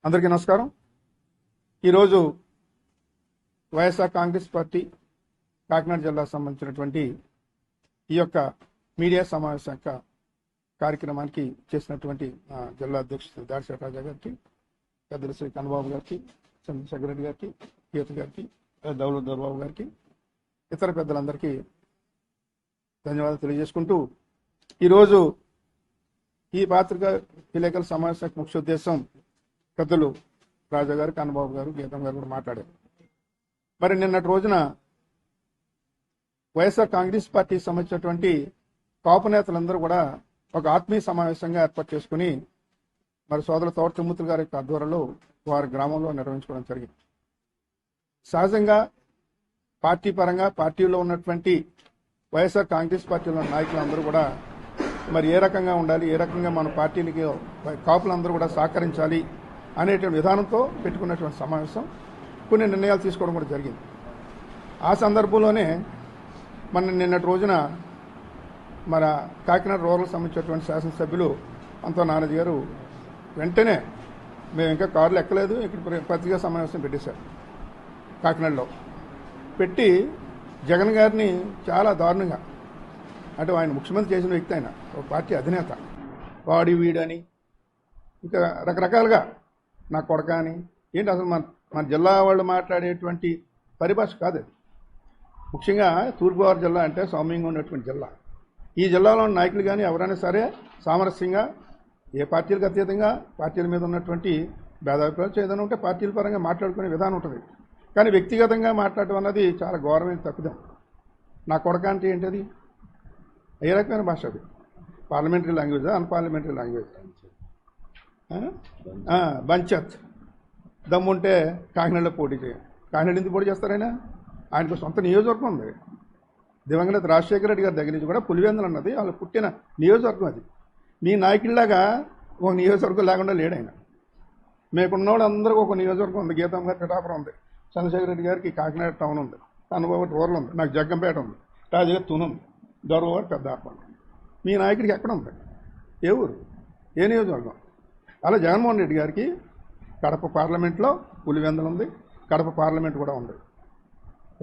అందరికీ నమస్కారం. ఈరోజు వైఎస్ఆర్ కాంగ్రెస్ పార్టీ కాకినాడ జిల్లాకు సంబంధించినటువంటి ఈ యొక్క మీడియా సమావేశం యొక్క కార్యక్రమానికి చేసినటువంటి జిల్లా అధ్యక్షుడు దాడిశెట్టి రాజా గారికి, పెద్దలు శ్రీ కన్నబాబు గారికి, చంద్రశేఖర్ రెడ్డి గారికి, గీత గారికి, దౌలబాబు గారికి, ఇతర పెద్దలందరికీ ధన్యవాదాలు తెలియజేసుకుంటూ ఈరోజు ఈ పత్రికా విలేకరుల సమావేశం ముఖ్య ఉద్దేశం పెద్దలు రాజా గారు, కన్నబాబు గారు, గీతం గారు కూడా మాట్లాడారు. మరి నిన్నటి రోజున వైఎస్ఆర్ కాంగ్రెస్ పార్టీకి సంబంధించినటువంటి కాపు నేతలందరూ కూడా ఒక ఆత్మీయ సమావేశంగా ఏర్పాటు చేసుకుని మరి సోదరుల తోట తిమ్మతులు గారి యొక్క ఆధ్వర్యంలో వారి గ్రామంలో నిర్వహించుకోవడం జరిగింది. సహజంగా పార్టీ పరంగా పార్టీలో ఉన్నటువంటి వైఎస్ఆర్ కాంగ్రెస్ పార్టీలో నాయకులందరూ కూడా మరి ఏ రకంగా ఉండాలి, ఏ రకంగా మన పార్టీలకి కాపులందరూ కూడా సహకరించాలి అనేటువంటి విధానంతో పెట్టుకున్నటువంటి సమావేశం, కొన్ని నిర్ణయాలు తీసుకోవడం కూడా జరిగింది. ఆ సందర్భంలోనే నిన్నటి రోజున మన కాకినాడ రూరల్ సంబంధించినటువంటి శాసనసభ్యులు అంతో నానాజీ గారు వెంటనే మేము ఇంకా కార్లు ఎక్కలేదు, ఇక్కడ పత్రికా సమావేశం పెట్టేశారు. కాకినాడలో పెట్టి జగన్ గారిని చాలా దారుణంగా, అంటే ఆయన ముఖ్యమంత్రి చేసిన వ్యక్తి, ఆయన ఒక పార్టీ అధినేత, వాడి వీడని ఇంకా రకరకాలుగా నా కొడక అని, ఏంటి అసలు మన జిల్లా వాళ్ళు మాట్లాడేటువంటి పరిభాష కాదు అది. ముఖ్యంగా తూర్పుగోదావరి జిల్లా అంటే సౌమ్యంగా ఉన్నటువంటి జిల్లా. ఈ జిల్లాలో ఉన్న నాయకులు కానీ ఎవరైనా సరే సామరస్యంగా, ఏ పార్టీలకు అతీతంగా పార్టీల మీద ఉన్నటువంటి భేదాభిప్రాయాలు ఏదైనా ఉంటే పార్టీల పరంగా మాట్లాడుకునే విధానం ఉంటుంది. కానీ వ్యక్తిగతంగా మాట్లాడటం అన్నది చాలా ఘోరమైన తప్పిదం. నా కొడక అంటే ఏంటది? ఏ రకమైన భాష అది? పార్లమెంటరీ లాంగ్వేజా, అన్పార్లమెంటరీ లాంగ్వేజ్? బంచత్. దమ్ముంటే కాకినాడలో పోటీ చేయాలి. కాకినాడ ఎందుకు పోటీ చేస్తారైనా? ఆయనకు సొంత నియోజకవర్గం ఉంది. దివంగత రాజశేఖర రెడ్డి గారి దగ్గర నుంచి కూడా పులివెందులు అన్నది వాళ్ళు పుట్టిన నియోజకవర్గం. అది మీ నాయకుడిలాగా ఒక నియోజకవర్గం లేకుండా లేడు ఆయన. మేకున్నవాడు అందరికీ ఒక నియోజకవర్గం ఉంది. గీతం గారి పిఠాపురం ఉంది, చంద్రశేఖర రెడ్డి గారికి కాకినాడ టౌన్ ఉంది, కన్నబాబు రూరల్ ఉంది, నాకు జగ్గంపేట ఉంది, రాజుగారి తుని ఉంది, దొరవారు పెద్దాపురం. మీ నాయకుడికి ఎక్కడ ఉంది? ఏ ఊరు, ఏ నియోజకవర్గం? అలా జగన్మోహన్ రెడ్డి గారికి కడప పార్లమెంట్లో పులివెందులు ఉంది, కడప పార్లమెంట్ కూడా ఉంది.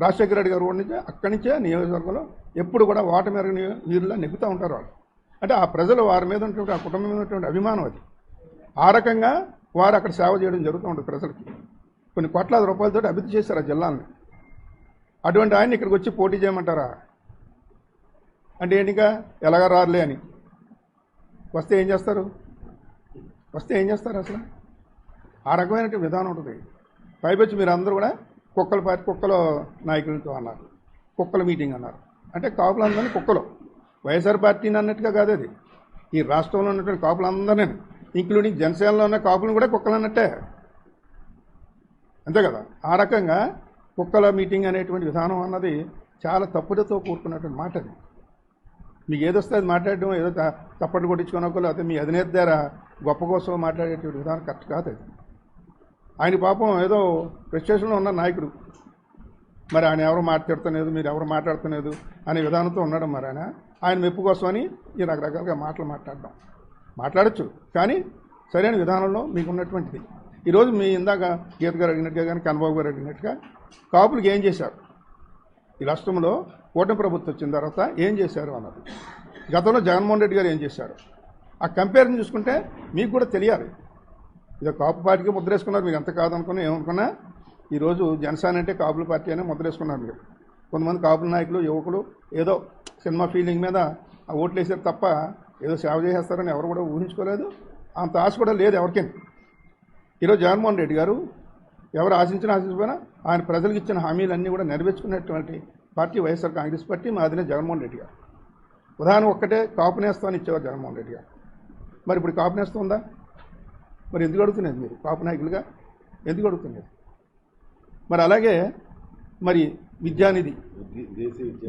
రాజశేఖర రెడ్డి గారు నుంచి అక్కడి నుంచే నియోజకవర్గంలో ఎప్పుడు కూడా ఓటమి వీరులా నెగ్గుతూ ఉంటారు వాళ్ళు. అంటే ఆ ప్రజలు వారి మీద ఉన్నటువంటి, ఆ కుటుంబం మీద ఉన్నటువంటి అభిమానం అది. ఆ రకంగా వారు అక్కడ సేవ చేయడం జరుగుతూ ఉంటుంది ప్రజలకి. కొన్ని కోట్లాది రూపాయలతో అభివృద్ధి చేశారు ఆ జిల్లాని. అటువంటి ఆయన ఇక్కడికి వచ్చి పోటీ చేయమంటారా? అంటే ఏంటిగా ఎలాగ రారులే అని. వస్తే ఏం చేస్తారు? అసలు ఆ రకమైన విధానం ఉంటుంది. పైపచ్చి మీరు అందరూ కూడా కుక్కల నాయకులతో అన్నారు, కుక్కల మీటింగ్ అన్నారు. అంటే కాపులందరినీ కుక్కలు, వైఎస్ఆర్ పార్టీని అన్నట్టుగా కాదు అది. ఈ రాష్ట్రంలో ఉన్నటువంటి కాపులందరినీ, ఇంక్లూడింగ్ జనసేనలో ఉన్న కాపులను కూడా కుక్కలు అన్నట్టే, అంతే కదా. ఆ రకంగా కుక్కల మీటింగ్ అనేటువంటి విధానం అన్నది చాలా తప్పుడుతో కూడుకున్నటువంటి మాట. అది మీకు ఏదొస్తే అది మాట్లాడడం, ఏదో తప్పట్టు కొట్టించుకోనో లేకపోతే మీ అధినేత ద్వారా గొప్ప కోసం మాట్లాడేటువంటి విధానం కరెక్ట్ కాదు అది. ఆయన పాపం ఏదో ఫ్రస్ట్రేషన్లో ఉన్న నాయకుడు, మరి ఆయన ఎవరు మాట్లాడుతులేదు, మీరు ఎవరు మాట్లాడుతులేదు అనే విధానంతో ఉన్నాడు. మరి ఆయన మెప్పు కోసమని ఈ రకరకాలుగా మాట్లాడచ్చు, కానీ సరైన విధానంలో మీకు ఉన్నటువంటిది. ఈరోజు మీ ఇందాక గీత గారు అడిగినట్టుగా కానీ కన్నబాబు గారు అడిగినట్టుగా కాపులకు ఏం చేశారు, ఈ రాష్ట్రంలో కూటమి ప్రభుత్వం వచ్చిన తర్వాత ఏం చేశారు అన్నది, గతంలో జగన్మోహన్ రెడ్డి గారు ఏం చేశారు, ఆ కంపారిజన్ చూసుకుంటే మీకు కూడా తెలియాలి. ఇదో కాపు పార్టీకి ముద్రేసుకున్నారు. మీరు ఎంత కాదనుకున్నా ఏమనుకున్నా ఈరోజు జనసేన అంటే కాపుల పార్టీ అని ముద్రేసుకున్నారు మీరు. కొంతమంది కాపుల నాయకులు, యువకులు ఏదో సినిమా ఫీలింగ్ మీద ఆ ఓట్లు వేసారు తప్ప ఏదో సేవ చేసేస్తారని ఎవరు కూడా ఊహించుకోలేదు. అంత ఆశ కూడా లేదు ఎవరికైనా. ఈరోజు జగన్మోహన్ రెడ్డి గారు ఎవరు ఆశించిపోయినా ఆయన ప్రజలకు ఇచ్చిన హామీలన్నీ కూడా నెరవేర్చుకునేటువంటి పార్టీ వైఎస్ఆర్ కాంగ్రెస్ పార్టీ. మా అధినేత జగన్మోహన్ రెడ్డి గారు ఉదాహరణ ఒక్కటే, కాపు నేస్తామని ఇచ్చేవారు జగన్మోహన్ రెడ్డి గారు. మరి ఇప్పుడు కాపు నేస్తం ఉందా? మరి ఎందుకు అడుగుతున్నది మీరు కాపు నాయకులుగా? ఎందుకు అడుగుతున్నది? మరి అలాగే మరి విద్యానిధి,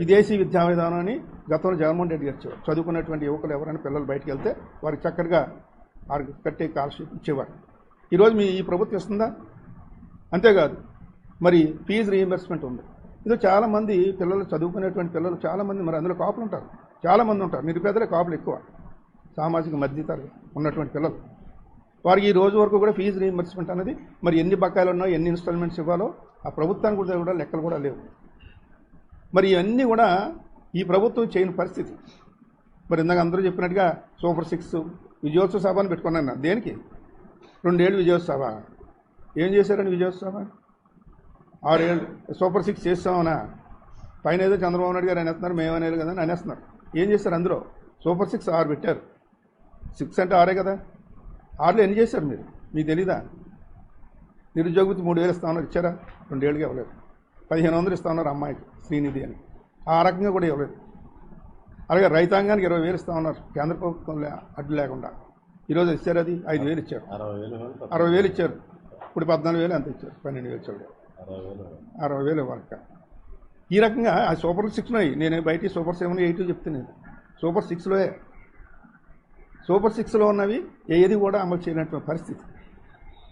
విదేశీ విద్యా విధానాన్ని గతంలో జగన్మోహన్ రెడ్డి గారు ఇచ్చేవారు. చదువుకున్నటువంటి యువకులు ఎవరైనా పిల్లలు బయటకు వెళ్తే వారికి చక్కగా వారికి కట్టే స్కాలర్షిప్ ఇచ్చేవారు. ఈరోజు ఈ ప్రభుత్వం ఇస్తుందా? అంతేకాదు మరి ఫీజు రీయింబర్స్మెంట్ ఉంది. ఇది చాలామంది పిల్లలు, చదువుకునేటువంటి పిల్లలు చాలామంది, మరి అందులో కాపులు ఉంటారు, చాలామంది ఉంటారు. నిరుపేదలే కాపులు ఎక్కువ, సామాజిక మధ్యతరగతి ఉన్నటువంటి పిల్లలు. వారికి ఈ రోజు వరకు కూడా ఫీజు రీయింబర్స్మెంట్ అనేది మరి ఎన్ని బకాయిలు ఉన్నాయో ఎన్ని ఇన్స్టాల్మెంట్స్ ఇవ్వాలో ఆ ప్రభుత్వానికి కూడా లెక్కలు కూడా లేవు. మరి ఇవన్నీ కూడా ఈ ప్రభుత్వం చేయని పరిస్థితి. మరి ఇందాక అందరూ చెప్పినట్టుగా సూపర్ 6 విజయోత్సవ సభ అని పెట్టుకున్నాను. దేనికి? 2 ఏళ్ళు విజయోత్సవ. ఏం చేశారని విజయోత్సవ? 6 ఏళ్ళు సూపర్ 6 చేస్తామనా? పైన ఏదో చంద్రబాబు నాయుడు గారు అనేస్తున్నారు, మేము అనేది కదా అని అనేస్తున్నారు. ఏం చేశారు? అందులో సూపర్ 6 6 పెట్టారు. 6 అంటే 6 కదా. 6లో ఎన్ని చేశారు మీరు? మీకు తెలీదా? నిరుద్యోగికి 3000 ఇస్తా ఉన్నారు, ఇచ్చారా? 2 ఏళ్ళకి ఇవ్వలేదు. 1500 ఇస్తా ఉన్నారు అమ్మాయికి శ్రీనిధి అని, ఆ రకంగా కూడా ఇవ్వలేదు. అలాగే రైతాంగానికి 20,000 ఇస్తా ఉన్నారు కేంద్ర ప్రభుత్వం అడ్డు లేకుండా. ఈరోజు ఇచ్చారు, అది 5,000 ఇచ్చారు, 60,000 ఇచ్చారు. ఇప్పుడు 14,000 ఎంత ఇచ్చారు? 12,000 ఇచ్చారు. 60,000 ఇవ్వాలి. ఈ రకంగా ఆ సూపర్ 6లో నేను బయట సూపర్ 7, 8 చెప్తున్నాను. సూపర్ 6లోయే, సూపర్ 6లో ఉన్నవి ఏది కూడా అమలు చేయనటువంటి పరిస్థితి.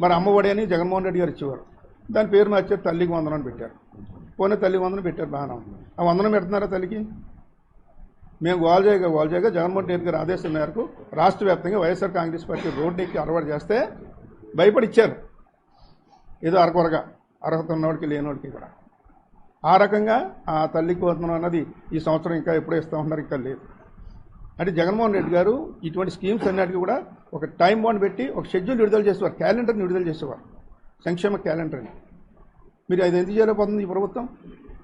మరి అమ్మఒడి అని జగన్మోహన్ రెడ్డి గారు ఇచ్చేవారు, దాని పేరు మార్చారు, తల్లికి వందనం పెట్టారు. పోనీ తల్లికి వందనం పెట్టారు, బాగానే ఉంది. ఆ వందనం పెడుతున్నారా తల్లికి? మేము గోల్జాయిగా జగన్మోహన్ రెడ్డి గారి ఆదేశం మేరకు రాష్ట్ర వ్యాప్తంగా వైఎస్ఆర్ కాంగ్రెస్ పార్టీ రోడ్డు ఎక్కి అరవడి చేస్తే భయపడి ఇచ్చారు, ఏదో అరకొరగా అర్హత ఉన్నవాడికి లేనివాడికి కూడా. ఆ రకంగా ఆ తల్లికి వందనం అన్నది ఈ సంవత్సరం ఇంకా ఎప్పుడూ ఇస్తూ ఉన్నారు, ఇంకా లేదు. అంటే జగన్మోహన్ రెడ్డి గారు ఇటువంటి స్కీమ్స్ అన్నిటికీ కూడా ఒక టైం బాండ్ పెట్టి ఒక షెడ్యూల్ విడుదల చేసేవారు, క్యాలెండర్ని విడుదల చేసేవారు, సంక్షేమ క్యాలెండర్ అని. మీరు అది ఎందుకు చేయలేకపోతుంది ఈ ప్రభుత్వం?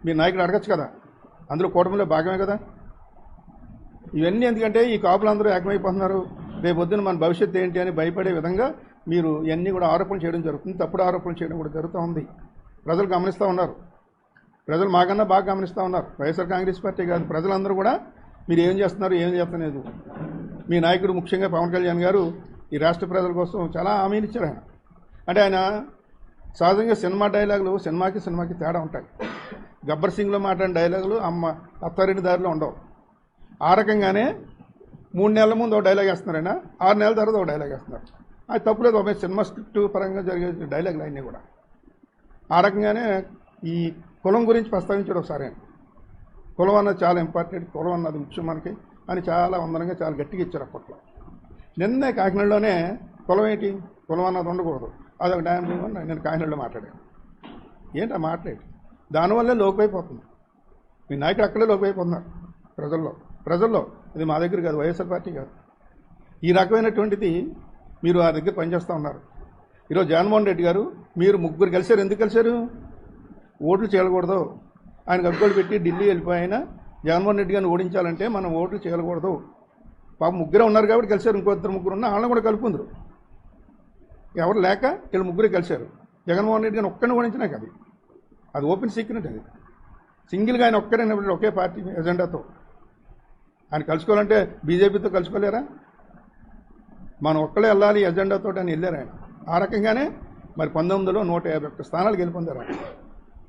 మీ నాయకుడు అడగచ్చు కదా, అందులో కూటమిలో భాగమే కదా. ఇవన్నీ ఎందుకంటే ఈ కాపులందరూ ఏకమైపోతున్నారు, రేపొద్దున మన భవిష్యత్తు ఏంటి అని భయపడే విధంగా మీరు ఇవన్నీ కూడా ఆరోపణలు చేయడం జరుగుతుంది, తప్పుడు ఆరోపణలు చేయడం కూడా జరుగుతూ ఉంది. ప్రజలు గమనిస్తూ ఉన్నారు, ప్రజలు మాకన్నా బాగా గమనిస్తూ ఉన్నారు. వైఎస్ఆర్ కాంగ్రెస్ పార్టీ కాదు, ప్రజలందరూ కూడా మీరు ఏం చేస్తున్నారు, ఏం చేస్తలేదు. మీ నాయకుడు ముఖ్యంగా పవన్ కళ్యాణ్ గారు ఈ రాష్ట్ర ప్రజల కోసం చాలా హామీలు ఇచ్చారు. ఆయన అంటే ఆయన సహజంగా సినిమా డైలాగులు సినిమాకి తేడా ఉంటాయి. గబ్బర్ సింగ్లో మాట్లాడిన డైలాగులు అత్తారెడ్డి దారిలో ఉండవు. ఆ రకంగానే 3 నెలల ముందు ఒక డైలాగ్ వేస్తున్నారు, ఆయన 6 నెలల తర్వాత ఒక డైలాగ్ వేస్తున్నారు. అది తప్పులేదు, ఒక సినిమా స్క్రిప్ట్ పరంగా జరిగే డైలాగులు అన్నీ కూడా. ఆ రకంగానే ఈ కులం గురించి ప్రస్తావించాడు ఒకసారి ఆయన. కులం అన్నది చాలా ఇంపార్టెంట్, కులం అన్నది ముఖ్యం మనకి అని చాలా వందనంగా చాలా గట్టిగా ఇచ్చారు అప్పట్లో. నిన్నే కాకినాడలోనే కులం ఏంటి, కులం అన్నది ఉండకూడదు, అదొక డ్యామ్ అని నేను కాకినాడలో మాట్లాడాను. ఏంటి ఆ మాట్లాడి? దానివల్లే లోకైపోతుంది. మీ నాయకుడు అక్కడే లోకైపోతున్నారు ప్రజల్లో. ఇది మా దగ్గర కాదు, వైఎస్ఆర్ పార్టీ కాదు. ఈ రకమైనటువంటిది మీరు ఆ దగ్గర పనిచేస్తూ ఉన్నారు. ఈరోజు జగన్మోహన్ రెడ్డి గారు మీరు ముగ్గురు కలిశారు. ఎందుకు కలిశారు? ఓట్లు చేయకూడదు, ఆయన గగ్గోలు పెట్టి ఢిల్లీ వెళ్ళిపోయినా జగన్మోహన్ రెడ్డి గారిని ఓడించాలంటే మనం ఓట్లు చేయకూడదు. పాప ముగ్గురే ఉన్నారు కాబట్టి కలిశారు, ఇంకో 2-3 ఉన్నా వాళ్ళని కూడా కలుపుకుందరు. ఎవరు లేక వీళ్ళు ముగ్గురే కలిశారు. జగన్మోహన్ రెడ్డి గారిని ఒక్కరిని ఓడించినా కదా, అది ఓపెన్ సీక్రెట్. అది సింగిల్గా ఆయన ఒక్కరైనా ఒకే పార్టీ ఎజెండాతో ఆయన కలుసుకోవాలంటే బీజేపీతో కలుసుకోలేరా? మనం ఒక్కడే వెళ్ళాలి ఎజెండాతో అని వెళ్ళారు ఆయన. ఆ రకంగానే మరి 19లో 151 స్థానాలు గెలుపొందారు ఆయన.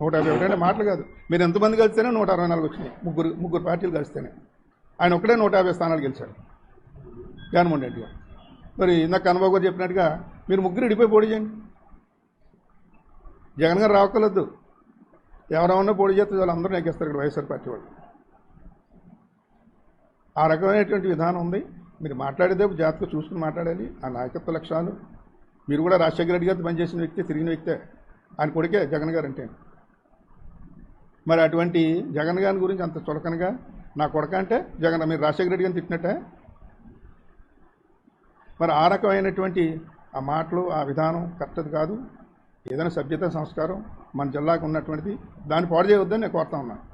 151 అంటే మాటలు కాదు, మీరు ఎంతమంది కలిస్తేనే 164 వచ్చినాయి, ముగ్గురు పార్టీలు కలిస్తేనే. ఆయన ఒక్కడే 150 స్థానాలు గెలిచారు జగన్మోహన్ రెడ్డి గారు. మరి ఇందాక కన్నబాబు గారు చెప్పినట్టుగా మీరు ముగ్గురు ఇడిపోయి పోటీ చేయండి, జగన్ గారు రావక్కర్లేదు. ఎవరెవరన్నా పోటీ చేస్తే వాళ్ళు అందరూ నెగ్గేస్తారు ఇక్కడ వైఎస్ఆర్ పార్టీ వాళ్ళు. ఆ రకమైనటువంటి విధానం ఉంది. మీరు మాట్లాడేదే జాగ్రత్తగా చూసుకుని మాట్లాడాలి. ఆ నాయకత్వ లక్ష్యాలు మీరు కూడా రాజశేఖర రెడ్డి గారితో పనిచేసిన వ్యక్తి, తిరిగిన వ్యక్తే. ఆయన కొడుకే జగన్ గారు అంటే. మరి అటువంటి జగన్ గారి గురించి అంత చులకనగా నా కొడుక అంటే జగన్, మీరు రాజశేఖర రెడ్డి గారిని తిట్టినట్టే. మరి ఆ రకమైనటువంటి ఆ మాటలు, ఆ విధానం కరెక్ట్ కాదు. ఏదైనా సభ్యత సంస్కారం మన జిల్లాకు ఉన్నటువంటిది, దాన్ని పాడు చేయవద్దని నేను కోరుతా ఉన్నాను.